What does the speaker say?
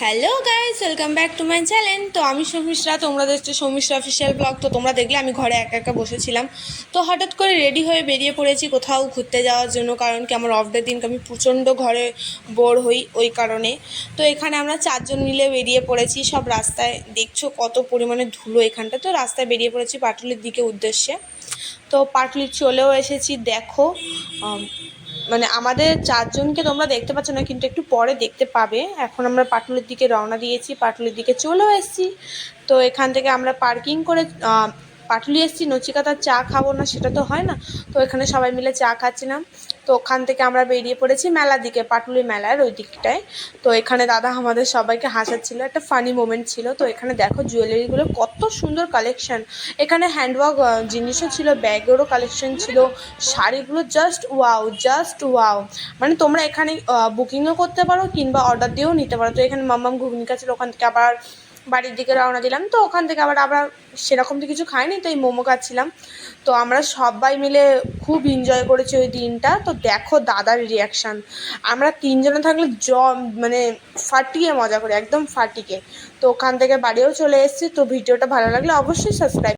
Hello guys, welcome back to my channel. তো আমি সৌমিশ্রা, তোমরা দেখছো সৌমিশ্রা অফিসিয়াল ব্লগ। তো তোমরা দেখলে আমি ঘরে একা একা বসেছিলাম, তো হঠাৎ করে রেডি হয়ে বেরিয়ে পড়েছি কোথাও ঘুরতে যাওয়ার জন্য। কারণ কি, আমার অফ ডে দিনকে আমি প্রচণ্ড ঘরে বোর হই ওই কারণে। তো এখানে আমরা চারজন মিলে বেরিয়ে পড়েছি। সব রাস্তায় দেখছো কত পরিমাণে ধুলো এখানটা। তো রাস্তায় বেরিয়ে পড়েছি পাটুলির দিকে উদ্দেশ্যে। তো পাটুলি চলেও এসেছি, দেখো। মানে আমাদের চারজনকে তোমরা দেখতে পাচ্ছ না, কিন্তু একটু পরে দেখতে পাবে। এখন আমরা পাটুলির দিকে রওনা দিয়েছি, পাটুলির দিকে চলেও এসেছি। তো এখান থেকে আমরা পার্কিং করে পাটুলি এসেছি। নচিকাতার চা খাবো না সেটা তো হয় না, তো এখানে সবাই মিলে চা খাচ্ছিলাম। তো ওখান থেকে আমরা বেরিয়ে পড়েছি মেলার দিকে, পাটুলি মেলার ওই দিকটায়। তো এখানে দাদা আমাদের সবাইকে হাসাচ্ছিল, একটা ফানি মোমেন্ট ছিল। তো এখানে দেখো জুয়েলারিগুলো কত সুন্দর কালেকশন। এখানে হ্যান্ডওয়ার্ক জিনিসও ছিল, ব্যাগেরও কালেকশন ছিল, শাড়িগুলো জাস্ট ওয়াও, জাস্ট ওয়াও। মানে তোমরা এখানে বুকিংও করতে পারো কিংবা অর্ডার দিয়েও নিতে পারো। তো এখানে মাম্মাম ঘুগনি খাচ্ছিল, ওখান থেকে আবার বাড়ির দিকে রওনা দিলাম। তো ওখান থেকে আবার সেরকম তো কিছু খাইনি, তো এই মোমো খাচ্ছিলাম। তো আমরা সবাই মিলে খুব এনজয় করেছি ওই দিনটা। তো দেখো দাদার রিয়াকশান, আমরা তিনজনে থাকলে মানে ফাটিয়ে মজা করি, একদম ফাটিয়ে। তো ওখান থেকে বাড়িও চলে এসেছি। তো ভিডিওটা ভালো লাগলে অবশ্যই সাবস্ক্রাইব।